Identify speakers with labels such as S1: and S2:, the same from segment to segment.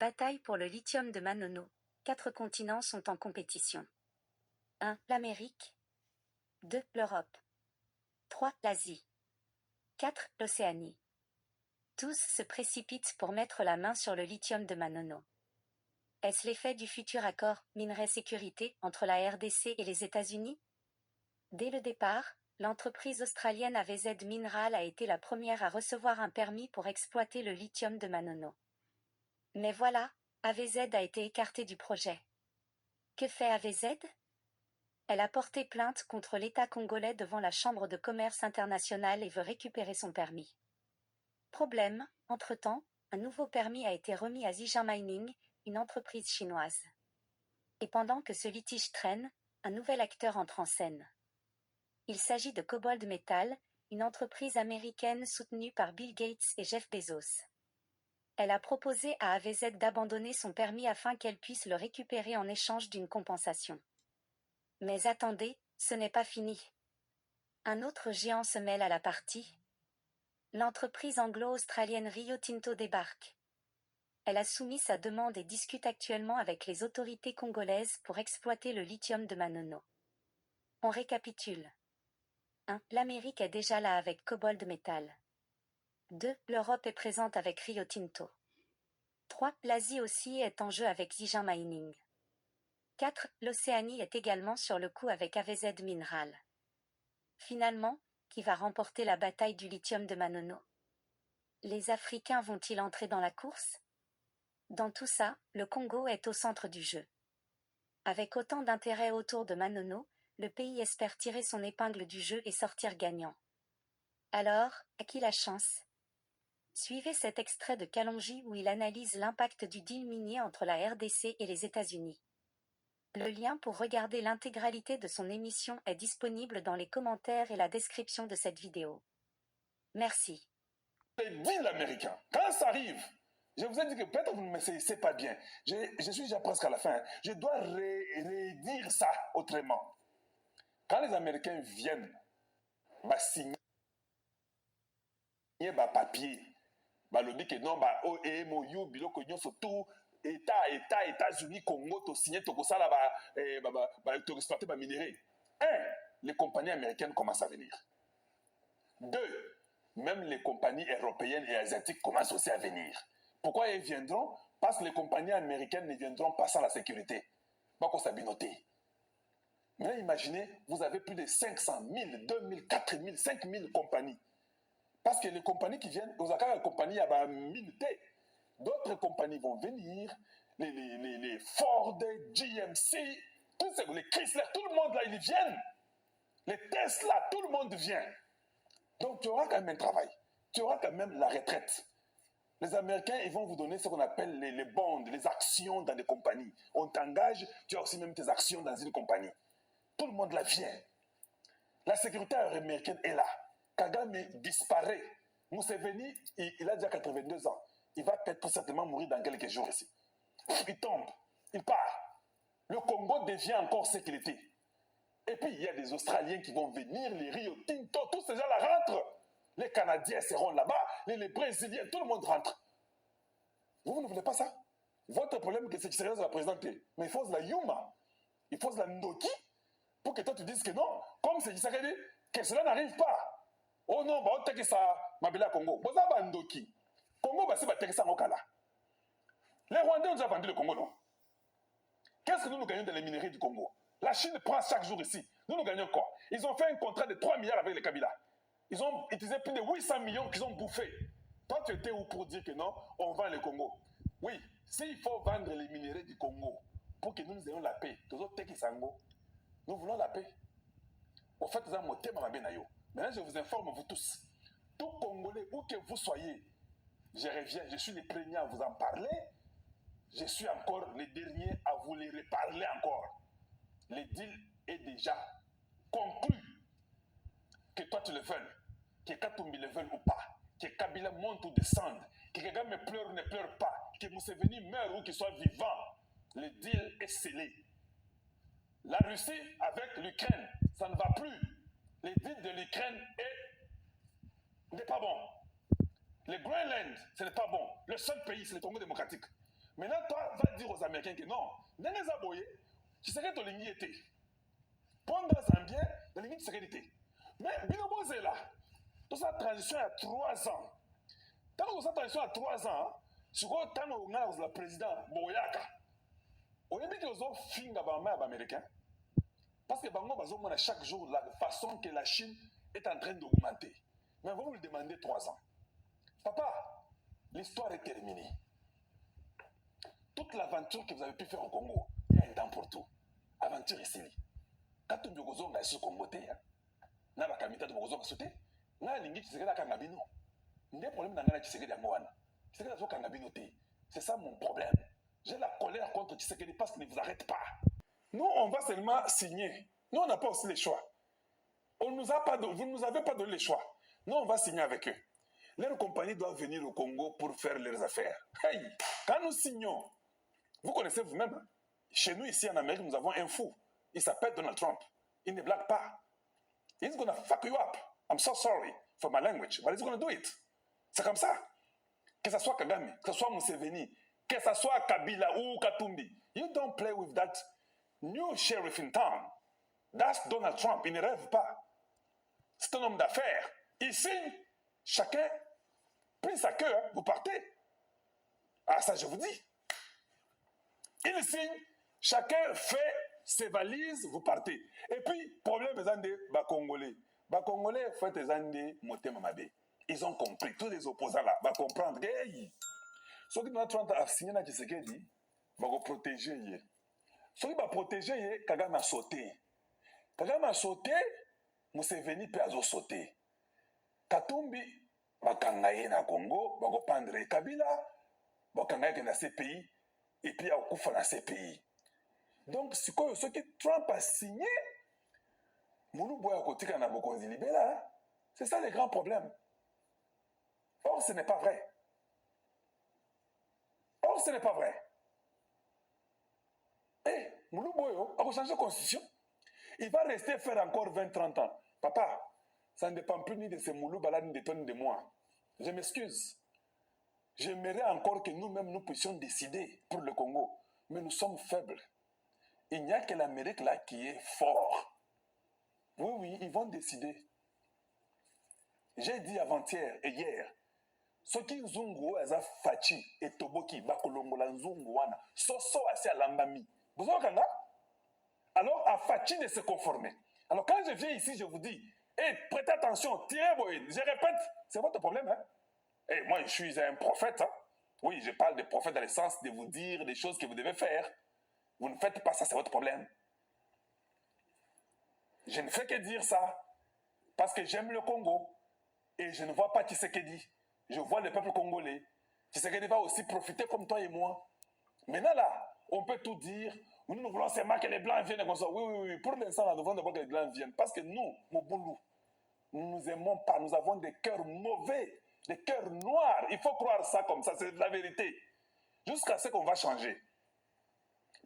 S1: Bataille pour le lithium de Manono. 4 continents sont en compétition. 1. L'Amérique. 2. L'Europe. 3. L'Asie. 4. L'Océanie. Tous se précipitent pour mettre la main sur le lithium de Manono. Est-ce l'effet du futur accord minerai sécurité entre la RDC et les États-Unis? Dès le départ, l'entreprise australienne AVZ Mineral a été la première à recevoir un permis pour exploiter le lithium de Manono. Mais voilà, AVZ a été écartée du projet. Que fait AVZ? Elle a porté plainte contre l'État congolais devant la Chambre de commerce internationale et veut récupérer son permis. Problème, entre-temps, un nouveau permis a été remis à Zijin Mining, une entreprise chinoise. Et pendant que ce litige traîne, un nouvel acteur entre en scène. Il s'agit de Cobalt Metal, une entreprise américaine soutenue par Bill Gates et Jeff Bezos. Elle a proposé à AVZ d'abandonner son permis afin qu'elle puisse le récupérer en échange d'une compensation. Mais attendez, ce n'est pas fini. Un autre géant se mêle à la partie. L'entreprise anglo-australienne Rio Tinto débarque. Elle a soumis sa demande et discute actuellement avec les autorités congolaises pour exploiter le lithium de Manono. On récapitule. 1. L'Amérique est déjà là avec Cobalt Metal. 2. L'Europe est présente avec Rio Tinto. 3. L'Asie aussi est en jeu avec Zijin Mining. 4. L'Océanie est également sur le coup avec AVZ Mineral. Finalement, qui va remporter la bataille du lithium de Manono? Les Africains vont-ils entrer dans la course? Dans tout ça, le Congo est au centre du jeu. Avec autant d'intérêt autour de Manono, le pays espère tirer son épingle du jeu et sortir gagnant. Alors, à qui la chance? Suivez cet extrait de Kalonji où il analyse l'impact du deal minier entre la RDC et les États-Unis. Le lien pour regarder l'intégralité de son émission est disponible dans les commentaires et la description de cette vidéo. Merci.
S2: Les deals américains, quand ça arrive, je vous ai dit que peut-être vous ne me saisissez pas bien. Je suis déjà presque à la fin. Je dois redire ça autrement. Quand les Américains viennent signer papier, lobby que non, MOU, biloko nyonso tout, États-Unis, Congo, to signé, to ça là, to exploiter minéraux. Les compagnies américaines commencent à venir. 2, même les compagnies européennes et asiatiques commencent aussi à venir. Pourquoi elles viendront? Parce que les compagnies américaines ne viendront pas sans la sécurité. Bako Sabinoté. Mais imaginez, vous avez plus de 500 000, 2 000, 4 000, 5 000 compagnies. Parce que les compagnies qui viennent, vous avez une compagnie à minute. D'autres compagnies vont venir, les Ford, GMC, tous ces, les Chrysler, tout le monde là, ils viennent. Les Tesla, tout le monde vient. Donc tu auras quand même un travail. Tu auras quand même la retraite. Les Américains, ils vont vous donner ce qu'on appelle les bonds, les actions dans des compagnies. On t'engage, tu as aussi même tes actions dans une compagnie. Tout le monde là vient. La sécurité américaine est là. Kagame disparaît. Museveni, il a déjà 82 ans. Il va peut-être certainement mourir dans quelques jours ici. Il tombe, il part. Le Congo devient encore ce qu'il était. Et puis, il y a des Australiens qui vont venir, les Rio Tinto, tous ces gens-là rentrent. Les Canadiens seront là-bas, les Brésiliens, tout le monde rentre. Vous ne voulez pas ça? Votre problème, c'est que c'est la présidente. Mais il faut la Yuma, il faut la Ndoki, pour que toi tu dises que non, comme c'est Tshisekedi, que cela n'arrive pas. Oh non, on t'a que ça, Mabela Congo. Vous avez Ndoki. Congo, c'est pas ça Mokala. Les Rwandais ont déjà vendu le Congo, non? Qu'est-ce que nous gagnons dans les minerais du Congo? La Chine prend chaque jour ici. Nous gagnons quoi? Ils ont fait un contrat de 3 milliards avec les Kabila. Ils ont utilisé plus de 800 millions qu'ils ont bouffés. Toi, tu étais où pour dire que non, on vend le Congo? Oui, s'il faut vendre les minerais du Congo pour que nous ayons la paix, nous voulons la paix. Au fait, maintenant, je vous informe, vous tous. Tout Congolais, où que vous soyez, je reviens, je suis le premier à vous en parler. Je suis encore le dernier à vous les reparler encore. Le deal est déjà conclu. Que toi tu le veuilles, que Katumbi le veuille ou pas, que Kabila monte ou descende, que Kagame pleure ou ne pleure pas, que Museveni meure ou qu'il soit vivant, le deal est scellé. La Russie avec l'Ukraine, ça ne va plus. Le deal de l'Ukraine n'est pas bon. Le Groenland, ce n'est pas bon. Le seul pays, c'est le Congo démocratique. Maintenant, toi, va dire aux Américains que non. Nene Zaboye, tu sais que tu l'as été. Pendant Zambien, tu l'as été. Mais, Binobo Zela, toute sa transition à 3 ans. Tant que cette transition à 3 ans, sur quoi tant qu'on a le président Boyaka, on a dit qu'ils ont fini d'abord américain. Parce que Bango Bazo a chaque jour la façon que la Chine est en train d'augmenter. Mais vous lui demandez 3 ans. Papa, l'histoire est terminée. Toute l'aventure que vous avez pu faire au Congo, il y a un temps pour tout. Aventure ici. Quand tu me dis que Congo, tu as kamita de Bozo sauté, na lingi tu sais que kangabino. Des problèmes dans la Tshisekedi Angoana. C'est que la kangabino té. C'est ça mon problème. J'ai la colère contre Tshisekedi parce qu'il ne vous arrête pas. Nous, on va seulement signer. Nous, on n'a pas aussi les choix. Vous ne nous avez pas donné les choix. Nous, on va signer avec eux. Leurs compagnies doivent venir au Congo pour faire leurs affaires. Hey, quand nous signons, vous connaissez vous-même, hein? Chez nous, ici en Amérique, nous avons un fou. Il s'appelle Donald Trump. Il ne blague pas. He's gonna fuck you up. I'm so sorry for my language, but he's gonna do it. C'est comme ça. Que ce soit Kagame, que ce soit Museveni, que ce soit Kabila ou Katumbi. You don't play with that new sheriff in town. That's Donald Trump. Il ne rêve pas. C'est un homme d'affaires. Il signe. Chacun plie sa queue. Hein, vous partez. Ah, ça, je vous dis. Il signe. Chacun fait ses valises. Vous partez. Et puis, problème, les Andés, Congolais. Congolais, fait les Andés, Motema Mabé. Ils ont compris. Tous les opposants là, vont comprendre. Hey, ceux qui ont signé dans Tshisekedi, vont protéger. Ceux qui vont protéger, Kagame a sauté. Kagame a sauté, Museveni peut a sauté. Katumbi, Bakangaye na Congo, Bagopandre Kabila, Bakangaye na CPI, et puis à Okufa na CPI. Donc, ce que Trump a signé, Moulou Kotika na Bokonzi Libela, c'est ça le grand problème. Or, ce n'est pas vrai. Or, ce n'est pas vrai. Eh, Moulou Boyo a changé de constitution. Il va rester faire encore 20-30 ans. Papa, ça ne dépend plus ni de ces Moulou Balad ni de moi. Je m'excuse. J'aimerais encore que nous-mêmes nous puissions décider pour le Congo. Mais nous sommes faibles. Il n'y a que l'Amérique là qui est fort. Oui, oui, ils vont décider. J'ai dit avant-hier et hier, ceux qui Zungu Aza Fachi et Toboki, Bakolongola Zungu Wana, Soso Asia Lambami. Vous avez là? Alors, à Fachi de se conformer. Alors, quand je viens ici, je vous dis, hey, prêtez attention, tirez, je répète, c'est votre problème, hein? Et moi, je suis un prophète, hein? Oui, je parle de prophète dans le sens de vous dire des choses que vous devez faire. Vous ne faites pas ça, c'est votre problème. Je ne fais que dire ça parce que j'aime le Congo et je ne vois pas Tshisekedi. Je vois le peuple congolais. Tshisekedi va aussi profiter comme toi et moi. Maintenant là, on peut tout dire. Nous voulons seulement que les Blancs viennent comme ça. Oui, oui, oui. Pour l'instant, nous voulons d'abord que les Blancs viennent. Parce que nous, Moboulou, nous ne nous aimons pas. Nous avons des cœurs mauvais, des cœurs noirs. Il faut croire ça comme ça. C'est la vérité. Jusqu'à ce qu'on va changer.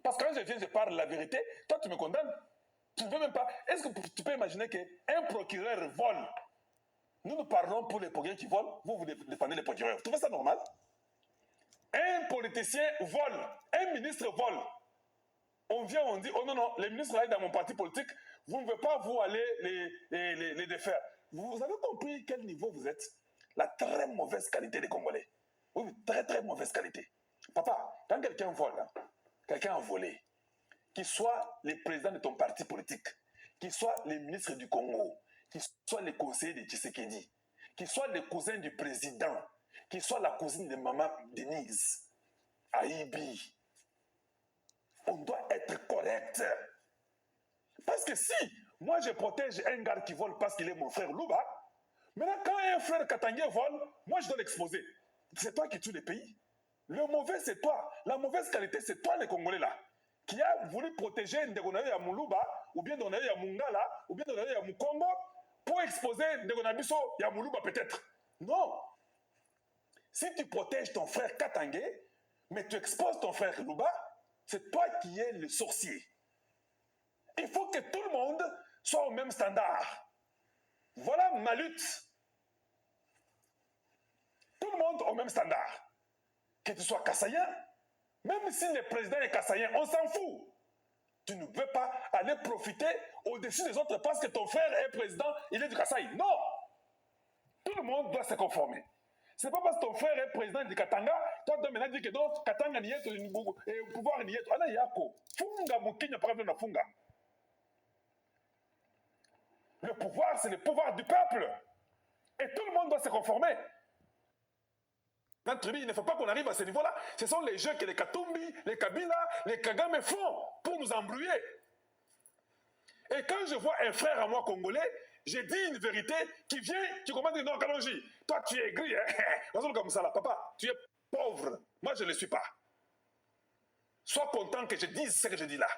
S2: Parce que quand je viens, je parle la vérité. Toi, tu me condamnes. Tu ne veux même pas. Est-ce que tu peux imaginer qu'un procureur vole? Nous parlons pour les procureurs qui volent. Vous défendez les procureurs. Vous trouvez ça normal? Un politicien vole. Un ministre vole. On vient, on dit, oh non, non, les ministres là dans mon parti politique, vous ne pouvez pas, vous, aller les défaire. Vous avez compris quel niveau vous êtes? La très mauvaise qualité des Congolais. Oui, très, très mauvaise qualité. Papa, quand quelqu'un vole, hein, quelqu'un a volé, qu'il soit le président de ton parti politique, qu'il soit le ministre du Congo, qu'il soit le conseiller de Tshisekedi, qu'il soit le cousin du président, qu'il soit la cousine de maman Denise, Aïbi, on doit être correct. Parce que si moi je protège un gars qui vole parce qu'il est mon frère Louba, maintenant quand un frère Katangé vole, moi je dois l'exposer. C'est toi qui tues le pays. Le mauvais c'est toi. La mauvaise qualité c'est toi les Congolais là. Qui a voulu protéger Ndegonaye à Moulouba, ou bien Ndegonaye à Mungala, ou bien Ndegonaye à Mukongo, pour exposer Ndegonabiso à Moulouba peut-être. Non. Si tu protèges ton frère Katangé, mais tu exposes ton frère Louba, c'est toi qui es le sorcier. Il faut que tout le monde soit au même standard. Voilà ma lutte. Tout le monde au même standard. Que tu sois Kassaïen, Même si le président est kassaïen, on s'en fout. Tu ne peux pas aller profiter au-dessus des autres parce que ton frère est président, il est du Kasaï. Non! Tout le monde doit se conformer. Ce n'est pas parce que ton frère est président du Katanga, toi tu dois maintenant dire que non, Katanga n'y est, et le pouvoir n'y est. Ah non, yako. Funga mukinya par exemple, funga. Le pouvoir, c'est le pouvoir du peuple. Et tout le monde doit se conformer. Dans il ne faut pas qu'on arrive à ce niveau-là. Ce sont les jeux que les Katumbi, les Kabila, les Kagame font pour nous embrouiller. Et quand je vois un frère à moi congolais, j'ai dit une vérité qui vient, qui commence à dire non, Kalonji, toi tu es gris, hein? Comme ça là, papa, tu es pauvre. Moi je ne le suis pas. Sois content que je dise ce que je dis là.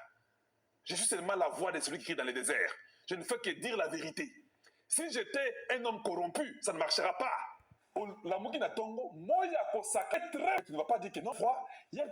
S2: Je suis seulement la voix de celui qui crie dans le désert. Je ne fais que dire la vérité. Si j'étais un homme corrompu, ça ne marchera pas. La Mugina Tongo, moi, tu ne vas pas dire que non, il y a